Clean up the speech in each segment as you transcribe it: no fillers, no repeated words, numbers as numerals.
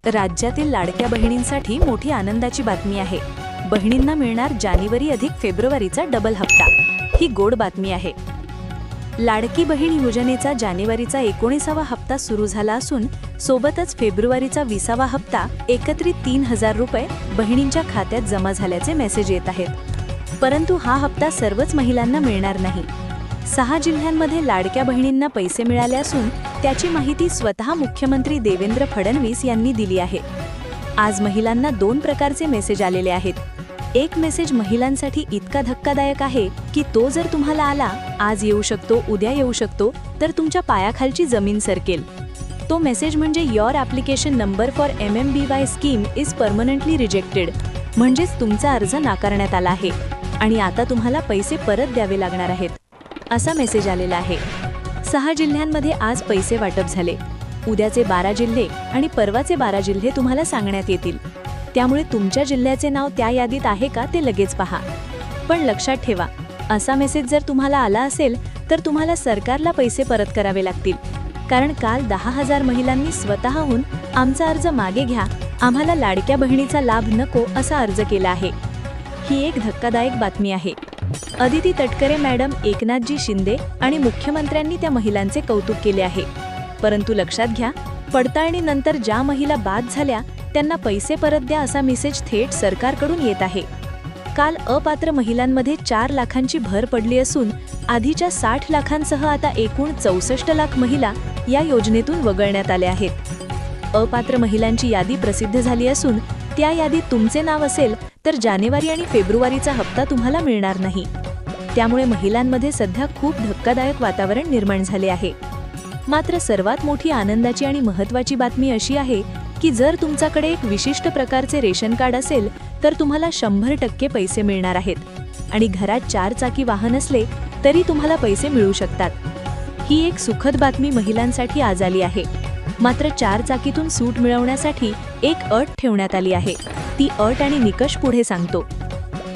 राज्यातील लाडक्या बहिणींसाठी मोठी आनंदाची बातमी आहे। बहिणींना मिळणार जानेवारी अधिक फेब्रुवारीचा डबल हप्ता। ही गोड बातमी आहे। लाडकी बहीण योजनेचा जानेवारीचा 19वा हप्ता सुरू झाला असून सोबतच फेब्रुवारीचा 20वा हप्ता एकत्रित 3000 रुपये बहिणींच्या खात्यात जमा झाल्याचे मेसेज येत आहेत। परंतु हा हप्ता सर्वच महिलांना मिळणार नाही। 6 जिल्ह्यांमध्ये लाडक्या बहिणींना पैसे मिळाले असून त्याची माहिती स्वतः मुख्यमंत्री देवेंद्र फडणवीस यांनी दिली आहे। आज महिलांना 2 प्रकारचे मेसेज आलेले आहेत। एक मेसेज महिलांसाठी इतका धक्कादायक आहे की तो जर तुम्हाला आला, आज येऊ शकतो, उद्या येऊ शकतो, तर तुमच्या पायाखालची जमीन सरकेल। तो मेसेज म्हणजे your application number for MMBY scheme is permanently rejected, म्हणजेच तुमचा अर्ज नाकारण्यात आला आहे आणि आता तुम्हाला पैसे परत द्यावे लागणार आहेत, असा मेसेज आलेला आहे। 6 जिल्ह्यांमध्ये आज पैसे वाटप झाले। उद्याचे 12 जिल्हे आणि परवाचे 12 जिल्हे तुम्हाला सांगण्यात येतील। त्यामुळे तुमच्या जिल्ह्याचे नाव त्या यादीत आहे का ते लगेच पहा। पण लक्षात ठेवा, असा मेसेज जर तुम्हाला आला असेल तर तुम्हाला सरकारला पैसे परत करावे लागतील, कारण काल 10,000 महिलांनी स्वतःहून आमचा अर्ज मागे घ्या, आम्हाला लाडक्या बहिणीचा लाभ नको असा अर्ज केला आहे। ही एक धक्कादायक बातमी आहे। अदिती तटकरे मॅडम, एकनाथजी शिंदे आणि मुख्यमंत्र्यांनी त्या महिलांचे कौतुक केले आहे। परंतु लक्षात घ्या, पडताळणीनंतर ज्या महिला बाद झाल्या त्यांना पैसे परत द्या असा मेसेज थेट सरकारकडून येत आहे। काल अपात्र महिलांमध्ये 4 लाखांची भर पडली असून आधीच्या 60 लाखांसह आता एकूण 64 लाख महिला या योजनेतून वगळण्यात आल्या आहेत। अपात्र महिलांची यादी प्रसिद्ध झाली असून त्या यादीत तुमचे नाव असेल तर जानेवारी आणि फेब्रुवारीचा हप्ता तुम्हाला मिळणार नाही। त्यामुळे महिलांमध्ये सध्या खूप धक्कादायक वातावरण निर्माण झाले आहे। मात्र सर्वात मोठी आनंदाची आणि महत्त्वाची बातमी अशी आहे की जर तुमच्याकडे एक विशिष्ट प्रकारचे रेशन कार्ड असेल तर तुम्हाला 100% पैसे मिळणार आहेत आणि घरात 4 चाकी वाहन असले तरी तुम्हाला पैसे मिळू शकतात। ही एक सुखद बातमी महिलांसाठी आज आली आहे। मात्र 4 चाकीतून सूट मिळवण्यासाठी एक अट ठेवण्यात आली आहे। ती अट आणि निकष पुढे सांगतो।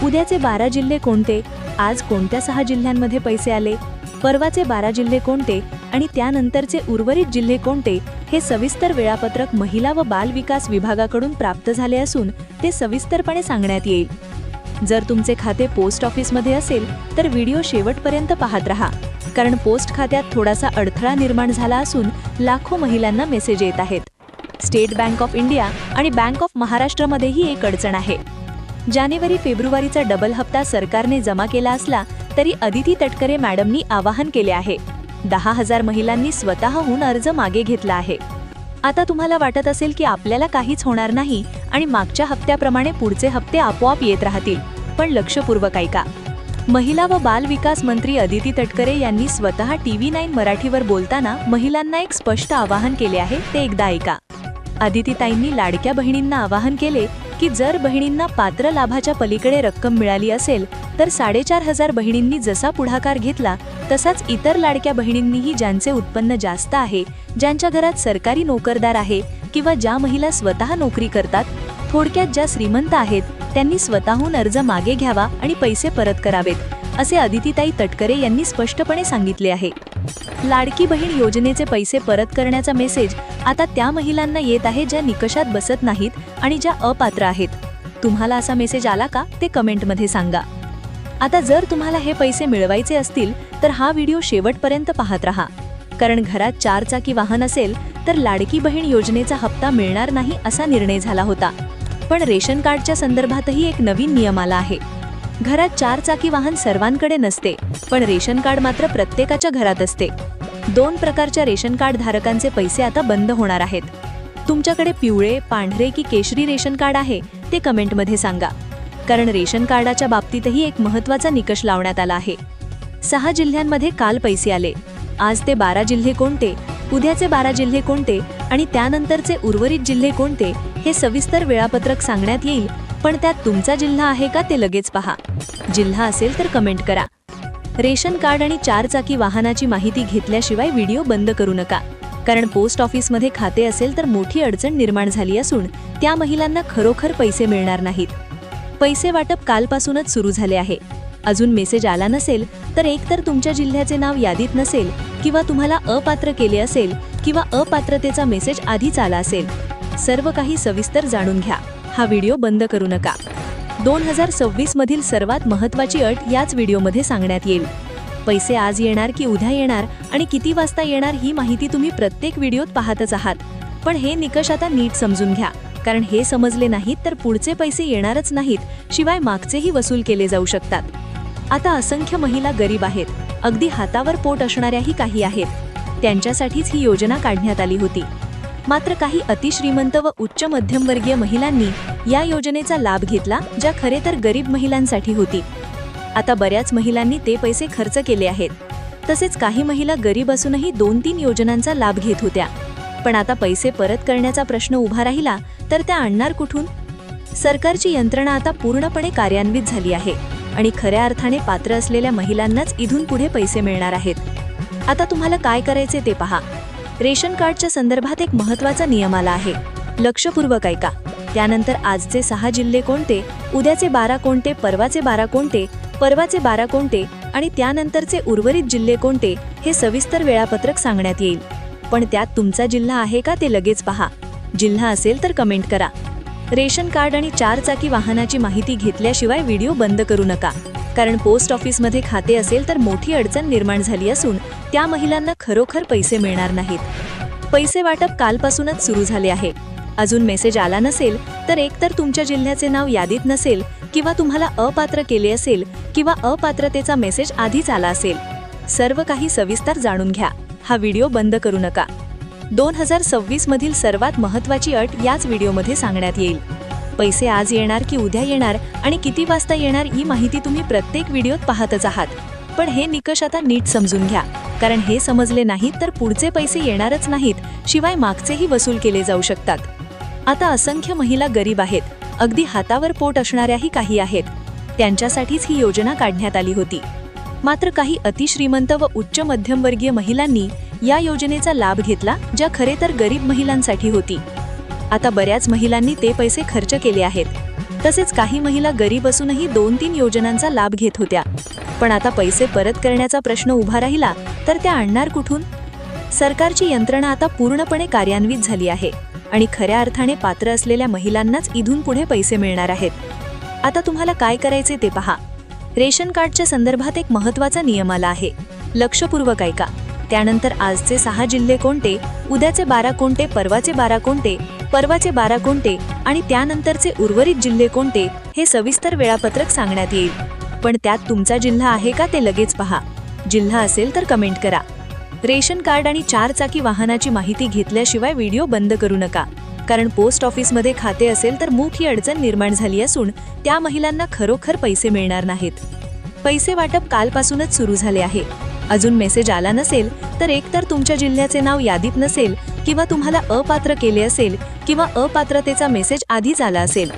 उद्याचे 12 जिल्हे कोणते, आज कोणत्या 6 जिल्ह्यांमध्ये पैसे आले, परवाचे 12 जिल्हे कोणते आणि त्यानंतरचे उर्वरित जिल्हे कोणते, हे सविस्तर वेळापत्रक महिला व बाल विकास विभागाकडून प्राप्त झाले असून ते सविस्तरपणे सांगण्यात येईल। जर तुमचे खाते पोस्ट ऑफिसमध्ये असेल तर व्हिडिओ शेवटपर्यंत पाहत रहा, कारण पोस्ट खात्यात थोडासा अडथळा निर्माण झाला असून लाखो महिलांना मेसेज येत आहेत। स्टेट बँक ऑफ इंडिया आणि बँक ऑफ महाराष्ट्रमध्येही एक अडचण आहे। जानेवारी फेब्रुवारीचा डबल हप्ता सरकारने जमा केला असला तरी अदिती तटकरे मॅडमनी आवाहन केले आहे। 10,000 महिलांनी स्वतःहून अर्ज मागे घेतला आहे। आता तुम्हाला वाटत असेल की आपल्याला काहीच होणार नाही आणि मागच्या हप्त्याप्रमाणे पुढचे हप्ते आपोआप येत राहतील, पण लक्षपूर्वक ऐका। महिला व बाल विकास मंत्री अदिती तटकरे यांनी स्वतः TV9 मराठीवर बोलताना महिलांना एक स्पष्ट आवाहन केले आहे, ते एकदा ऐका। अदितीताईंनी लाडक्या बहिणींना आवाहन केले की जर बहिणींना पात्र लाभाच्या पलीकडे रक्कम मिळाली असेल तर 4,500 बहिणींनी जसा पुढाकार घेतला तसाच इतर लाडक्या बहिणींनीही ज्यांचे उत्पन्न जास्त आहे, ज्यांच्या घरात सरकारी नोकरदार आहे किंवा ज्या महिला स्वतः नोकरी करतात, थोडक्यात ज्या श्रीमंत आहेत, त्यांनी स्वतःहून अर्ज मागे घ्यावा आणि पैसे परत करावेत, असे अदितीताई तटकरे यांनी स्पष्टपणे सांगितले आहे। लाडकी बहीण योजनेचे पैसे परत करण्याचा मेसेज आता त्या महिलांना येत आहे ज्या निकषात बसत नाहीत आणि ज्या अपात्र आहेत। तुम्हाला असा मेसेज आला का ते कमेंटमध्ये सांगा। आता जर तुम्हाला हे पैसे मिळवायचे असतील तर हा व्हिडिओ शेवटपर्यंत पाहत रहा, कारण घरात 4 चाकी वाहन असेल तर लाडकी बहीण योजनेचा हप्ता मिळणार नाही असा निर्णय झाला होता। पण रेशन कार्डच्या संदर्भातही एक नवीन नियम आला आहे। घरात 4 चाकी वाहन सर्वांकडे नसते, पण रेशन कार्ड मात्र प्रत्येकाच्या घरात असते। 2 प्रकारच्या रेशन कार्ड धारकांचे पैसे आता बंद होणार आहेत। तुमच्याकडे पिवळे, पांढरे की केशरी रेशन कार्ड आहे ते कमेंटमध्ये सांगा, कारण रेशन कार्डाच्या बाबतीतही एक महत्त्वाचा निकष लावण्यात आला आहे। 6 जिल्ह्यांमध्ये काल पैसे आले। आज ते 12 जिल्हे कोणते, उद्याचे 12 जिल्हे कोणते आणि त्यानंतरचे उर्वरित जिल्हे कोणते, हे सविस्तर वेळापत्रक सांगण्यात येईल, पण त्यात तुमचा जिल्हा आहे का ते लगेच पहा। जिल्हा असेल तर कमेंट करा। रेशन कार्ड आणि 4 चाकी वाहनाची माहिती घेतल्याशिवाय व्हिडिओ बंद करू नका, कारण पोस्ट ऑफिसमध्ये खाते असेल तर मोठी अडचण निर्माण झाली असून त्या महिलांना खरोखर पैसे मिळणार नाहीत। पैसे वाटप कालपासूनच सुरू झाले आहे। अजून मेसेज आला नसेल तर एकतर तुमच्या जिल्ह्याचे नाव यादीत नसेल किंवा तुम्हाला अपात्र केले असेल किंवा अपात्रतेचा मेसेज आधीच आला असेल। सर्व काही सविस्तर जाणून घ्या. हा व्हिडिओ बंद करू नका. 2026 मधील सर्वात महत्त्वाची अट याच व्हिडिओमध्ये सांगण्यात येईल. पैसे आज येणार की उद्या येणार आणि किती वाजता येणार ही माहिती तुम्ही प्रत्येक व्हिडिओत पाहतच आहात. पण हे निकष आता नीट समजून घ्या, कारण हे समजले नाहीत तर पुढचे पैसे येणारच नाहीत, शिवाय मागचेही वसूल केले जाऊ शकतात. आता असंख्य महिला गरीब आहेत, अगदी हातावर पोट असणाऱ्याही काही आहेत. त्यांच्यासाठीच ही योजना काढण्यात आली होती. मात्र काही अतिश्रीमंत व उच्च मध्यमवर्गीय महिलांनी या योजनेचा लाभ घेतला, ज्या खरे तर गरीब महिलांसाठी होती. आता बऱ्याच महिलांनी ते पैसे खर्च केले आहेत. तसेच काही महिला गरीब असूनही 2-3 योजनांचा लाभ घेत होत्या. पण आता पैसे परत करण्याचा प्रश्न उभा राहिला तर त्या आणणार कुठून? सरकारची यंत्रणा आता पूर्णपणे कार्यान्वित झाली आहे आणि खऱ्या अर्थाने पात्र असलेल्या महिलांनाच इथून पुढे पैसे मिळणार आहेत. आता तुम्हाला काय करायचे ते पहा. रेशन कार्डच्या संदर्भात एक महत्त्वाचा नियम आला आहे. लक्षपूर्वक ऐका. त्यानंतर आजचे 6 जिल्हे कोणते, उद्याचे 12 कोणते, परवाचे 12 कोणते, परवाचे 12 कोणते आणि त्यानंतरचे उर्वरित जिल्हे कोणते हे सविस्तर वेळापत्रक सांगण्यात येईल. पण त्यात तुमचा जिल्हा आहे का ते लगेच पहा. जिल्हा असेल तर कमेंट करा. रेशन कार्ड आणि 4 चाकी वाहनाची माहिती घेतल्याशिवाय व्हिडिओ बंद करू नका, कारण पोस्ट ऑफिसमध्ये खाते असेल तर मोठी अडचण निर्माण झाली असून त्या महिलांना खरोखर पैसे मिळणार नाहीत. पैसे वाटप कालपासूनच सुरू झाले आहे. अजून मेसेज आला नसेल तर एकतर तुमच्या जिल्ह्याचे नाव यादीत नसेल किंवा तुम्हाला अपात्र केले असेल किंवा अपात्रतेचा मेसेज आधीच आला असेल. सर्व काही सविस्तर जाणून घ्या. हा व्हिडिओ बंद करू नका. 2026 मधील सर्वात महत्त्वाची अट याच व्हिडिओमध्ये सांगण्यात येईल. पैसे आज येणार की उद्या येणार आणि किती वाजता येणार ही माहिती तुम्ही प्रत्येक व्हिडिओत पाहतच आहात. पण हे निकष आता नीट समजून घ्या, कारण हे समजले नाहीत तर पुढचे पैसे येणारच नाहीत, शिवाय मागचेही वसूल केले जाऊ शकतात. आता असंख्य महिला गरीब आहेत, अगदी हातावर पोट असणाऱ्याही काही आहेत. त्यांच्यासाठीच ही योजना काढण्यात आली होती. मात्र काही अतिश्रीमंत व उच्च मध्यमवर्गीय महिलांनी या योजनेचा लाभ घेतला, ज्या खरे तर गरीब महिलांसाठी होती. आता बऱ्याच महिलांनी ते पैसे खर्च केले आहेत. तसेच काही महिला गरीब असूनही 2-3 योजनांचा लाभ घेत होत्या. पण आता पैसे परत करण्याचा प्रश्न उभा राहिला तर त्या आणणार कुठून? सरकारची यंत्रणा आता पूर्णपणे कार्यान्वित झाली आहे आणि खऱ्या अर्थाने पात्र असलेल्या महिलांनाच इथून पुढे पैसे मिळणार आहेत. आता तुम्हाला काय करायचे ते पहा. रेशन कार्डच्या संदर्भात एक महत्त्वाचा नियम आला आहे. लक्षपूर्वक ऐका. त्यानंतर आजचे 6 जिल्हे कोणते, उद्याचे 12 कोणते, परवाचे 12 कोणते, परवाचे 12 कोणते आणि त्यानंतरचे उर्वरित जिल्हे कोणते हे सविस्तर वेळापत्रक सांगण्यात येईल. पण त्यात तुमचा जिल्हा आहे का ते लगेच पहा. जिल्हा असेल तर कमेंट करा. रेशन कार्ड आणि 4 चाकी वाहनाची माहिती घेतल्याशिवाय व्हिडिओ बंद करू नका, कारण पोस्ट ऑफिसमध्ये खाते असेल तर मोठी अडचण निर्माण झाली असून त्या महिलांना खरोखर पैसे मिळणार नाहीत. पैसे वाटप कालपासूनच सुरू झाले आहे. अजून मेसेज आला नसेल तर एकतर तुमच्या जिल्ह्याचे नाव यादीत नसेल किंवा तुम्हाला अपात्र केले असेल किंवा अपात्रतेचा मेसेज आधीच आला असेल.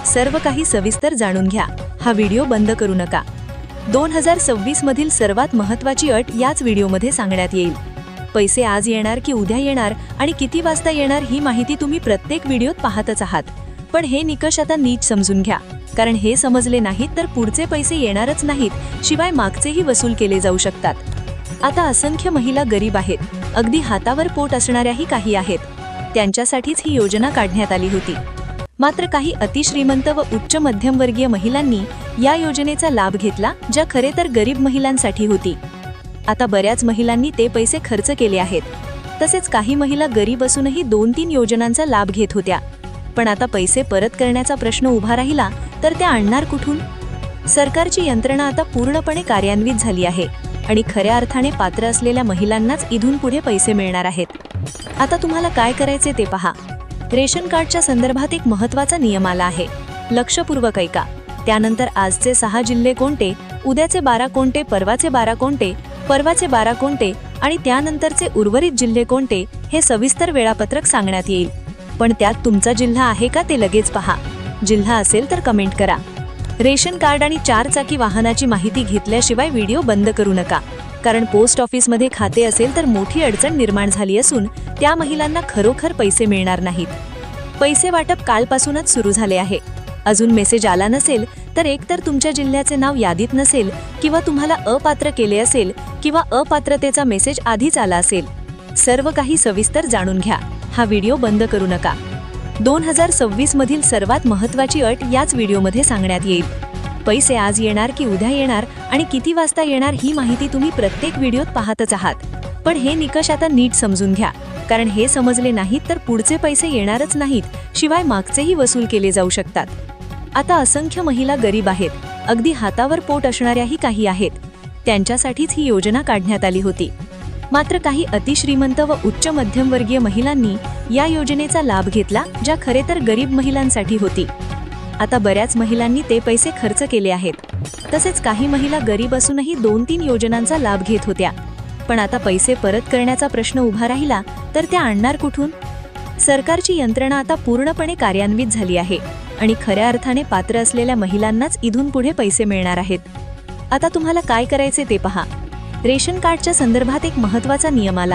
सर्व काही सविस्तर जाणून घ्या. हा व्हिडिओ बंद करू नका. 2026 मधील सर्वात महत्त्वाची अट याच व्हिडिओमध्ये सांगण्यात येईल. पैसे आज येणार की उद्या येणार आणि किती वाजता येणार ही माहिती तुम्ही प्रत्येक व्हिडिओत पाहतच आहात. पण हे निकष आता नीट समजून घ्या, कारण हे समजले नाहीत तर पुढचे पैसे येणारच नाहीत, शिवाय मागचेही वसूल केले जाऊ शकतात. आता असंख्य महिला गरीब आहेत, अगदी हातावर पोट असणाऱ्याही काही आहेत. त्यांच्यासाठीच ही योजना काढण्यात आली होती. मात्र काही अतिश्रीमंत व उच्च मध्यमवर्गीय महिलांनी या योजनेचा लाभ घेतला, ज्या खरे तर गरीब महिलांसाठी होती. आता बऱ्याच महिलांनी ते पैसे खर्च केले आहेत. तसेच काही महिला गरीब असूनही 2-3 योजनांचा लाभ घेत होत्या. पण आता पैसे परत करण्याचा प्रश्न उभा राहिला तर त्या आणणार कुठून? सरकारची यंत्रणा आता पूर्णपणे कार्यान्वित झाली आहे आणि खऱ्या अर्थाने पात्र असलेल्या महिलांनाच इथून पुढे पैसे मिळणार आहेत. आता तुम्हाला काय करायचे ते पहा. रेशन कार्डच्या संदर्भात एक महत्त्वाचा नियम आला आहे. लक्षपूर्वक ऐका. त्यानंतर आजचे 6 जिल्हे कोणते, उद्याचे 12 कोणते, परवाचे 12 कोणते, परवाचे 12 कोणते आणि त्यानंतरचे उर्वरित जिल्हे कोणते हे सविस्तर वेळापत्रक सांगण्यात येईल. पण त्यात तुमचा जिल्हा आहे का ते लगेच पहा. जिल्हा असेल तर कमेंट करा. रेशन कार्ड आणि 4 चाकी वाहनाची माहिती घेतल्याशिवाय व्हिडिओ बंद करू नका, कारण पोस्ट ऑफिसमध्ये खाते असेल तर मोठी अडचण निर्माण झाली असून त्या महिलांना खरोखर पैसे मिळणार नाहीत. पैसे वाटप कालपासूनच सुरू झाले आहे. अजून मेसेज आला नसेल तर एकतर तुमच्या जिल्ह्याचे नाव यादीत नसेल किंवा तुम्हाला अपात्र केले असेल किंवा अपात्रतेचा मेसेज आधीच आला असेल. सर्व काही सविस्तर जाणून घ्या. हा व्हिडिओ बंद करू नका. 2026 मधील सर्वात महत्त्वाची अट याच व्हिडिओमध्ये सांगण्यात येईल. पैसे आज येणार की उद्या येणार आणि किती वाजता येणार ही माहिती तुम्ही प्रत्येक व्हिडिओत पाहतच आहात. पण हे निकष आता नीट समजून घ्या, कारण हे समजले नाहीत तर पुढचे पैसे येणारच नाहीत, शिवाय मागचेही वसूल केले जाऊ शकतात. आता असंख्य महिला गरीब आहेत, अगदी हातावर पोट असणाऱ्याही काही आहेत. त्यांच्यासाठीच ही योजना काढण्यात आली होती. मात्र काही अतिश्रीमंत व उच्च मध्यमवर्गीय महिलांनी या योजनेचा लाभ घेतला, ज्या खरे तर गरीब महिलांसाठी होती. आता बऱ्याच महिलांनी ते पैसे खर्च केले आहेत. तसेच काही महिला गरीब असूनही 2-3 योजनांचा लाभ घेत होत्या. पण आता पैसे परत करण्याचा प्रश्न उभा राहिला तर त्या आणणार कुठून? सरकारची यंत्रणा आता पूर्णपणे कार्यान्वित झाली आहे आणि खऱ्या अर्थाने पात्र असलेल्या महिलांनाच इथून पुढे पैसे मिळणार आहेत. आता तुम्हाला काय करायचे ते पहा. रेशन कार्डच्या संदर्भात एक महत्त्वाचा नियम आला